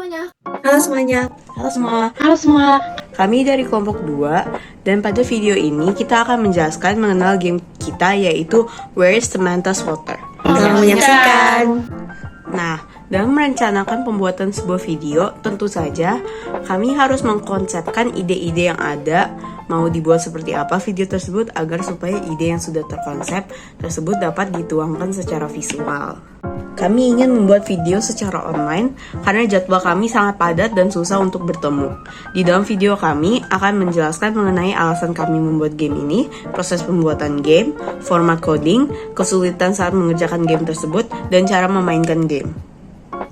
semuanya. Halo semuanya. Halo semua. Halo semua. Kami dari kelompok 2 dan pada video ini kita akan menjelaskan mengenal game kita yaitu Where is Samantha's Water. Selamat menyaksikan. Nah, dalam merencanakan pembuatan sebuah video, tentu saja kami harus mengkonsepkan ide-ide yang ada, mau dibuat seperti apa video tersebut agar supaya ide yang sudah terkonsep tersebut dapat dituangkan secara visual. Kami ingin membuat video secara online karena jadwal kami sangat padat dan susah untuk bertemu. Di dalam video kami akan menjelaskan mengenai alasan kami membuat game ini, proses pembuatan game, format coding, kesulitan saat mengerjakan game tersebut, dan cara memainkan game.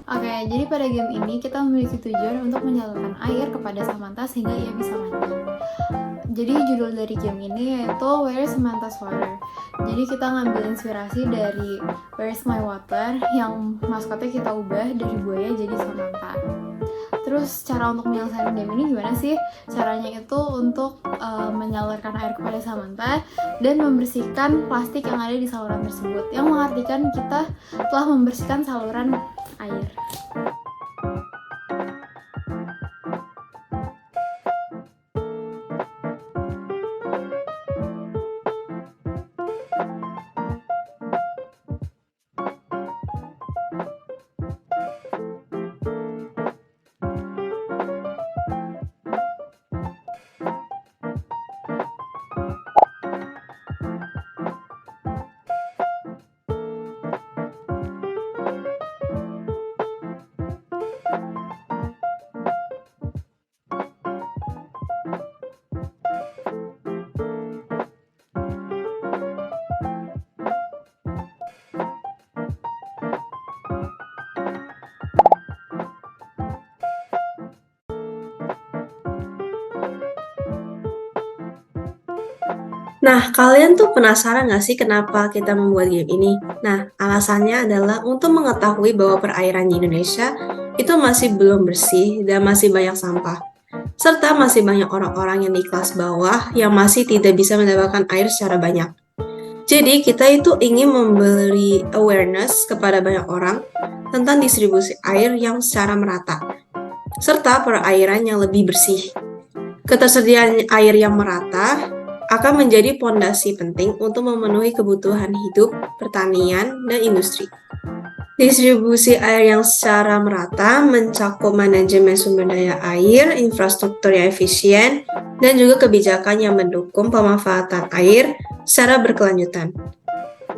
Oke, jadi pada game ini kita memiliki tujuan untuk menyalurkan air kepada Samantha sehingga ia bisa mandi. Jadi judul dari game ini yaitu Where is Samantha's Water. Jadi kita ngambil inspirasi dari Where is My Water yang maskotnya kita ubah dari buaya jadi Samantha. Terus cara untuk menyelesaikan game ini gimana sih? Caranya itu untuk menyalurkan air kepada Samantha dan membersihkan plastik yang ada di saluran tersebut, yang mengartikan kita telah membersihkan saluran air. Nah, kalian tuh penasaran gak sih kenapa kita membuat game ini? Nah, alasannya adalah untuk mengetahui bahwa perairan di Indonesia itu masih belum bersih dan masih banyak sampah. Serta masih banyak orang-orang yang di kelas bawah yang masih tidak bisa mendapatkan air secara banyak. Jadi, kita itu ingin memberi awareness kepada banyak orang tentang distribusi air yang secara merata, serta perairan yang lebih bersih. Ketersediaan air yang merata akan menjadi pondasi penting untuk memenuhi kebutuhan hidup, pertanian, dan industri. Distribusi air yang secara merata mencakup manajemen sumber daya air, infrastruktur yang efisien, dan juga kebijakan yang mendukung pemanfaatan air secara berkelanjutan.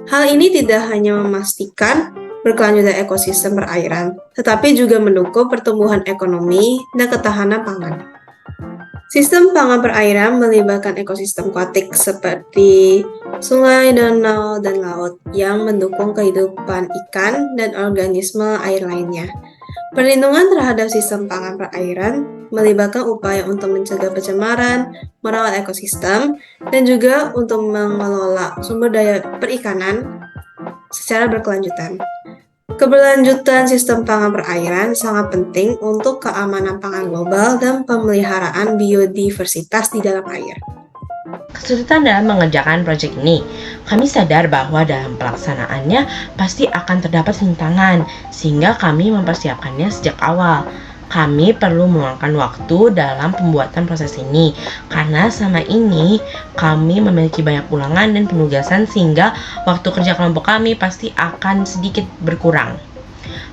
Hal ini tidak hanya memastikan berkelanjutan ekosistem perairan, tetapi juga mendukung pertumbuhan ekonomi dan ketahanan pangan. Sistem pangan perairan melibatkan ekosistem aquatic seperti sungai, danau, dan laut yang mendukung kehidupan ikan dan organisme air lainnya. Perlindungan terhadap sistem pangan perairan melibatkan upaya untuk mencegah pencemaran, merawat ekosistem, dan juga untuk mengelola sumber daya perikanan secara berkelanjutan. Keberlanjutan sistem pangan perairan sangat penting untuk keamanan pangan global dan pemeliharaan biodiversitas di dalam air. Kesulitan dalam mengerjakan proyek ini, kami sadar bahwa dalam pelaksanaannya pasti akan terdapat rintangan, sehingga kami mempersiapkannya sejak awal. Kami perlu meluangkan waktu dalam pembuatan proses ini, karena selama ini kami memiliki banyak ulangan dan penugasan sehingga waktu kerja kelompok kami pasti akan sedikit berkurang.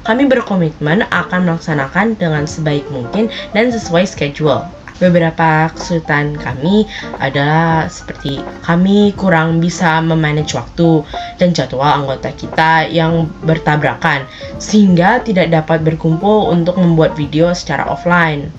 Kami berkomitmen akan melaksanakan dengan sebaik mungkin dan sesuai schedule. Beberapa kesulitan kami adalah seperti kami kurang bisa memanage waktu dan jadwal anggota kita yang bertabrakan sehingga tidak dapat berkumpul untuk membuat video secara offline.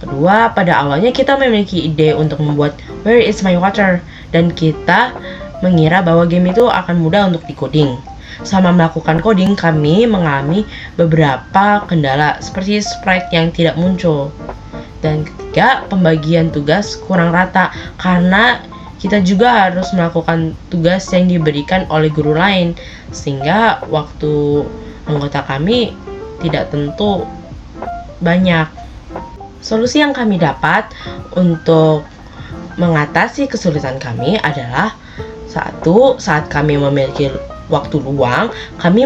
Kedua, pada awalnya kita memiliki ide untuk membuat Where is My Water dan kita mengira bahwa game itu akan mudah untuk di-coding. Selama melakukan coding, kami mengalami beberapa kendala seperti sprite yang tidak muncul. Dan ketiga, pembagian tugas kurang rata karena kita juga harus melakukan tugas yang diberikan oleh guru lain sehingga waktu anggota kami tidak tentu banyak. Solusi yang kami dapat untuk mengatasi kesulitan kami adalah satu, saat kami memiliki waktu luang, kami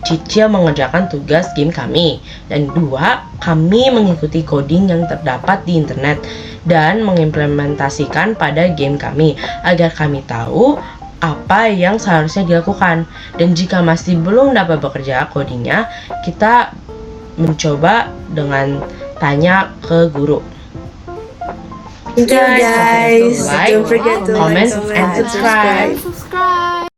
cicil mengerjakan tugas game kami. Dan 2, kami mengikuti coding yang terdapat di internet dan mengimplementasikan pada game kami agar kami tahu apa yang seharusnya dilakukan. Dan jika masih belum dapat bekerja codingnya, kita mencoba dengan tanya ke guru. Thank you guys. Like, Don't forget to comment, like, and subscribe. Subscribe.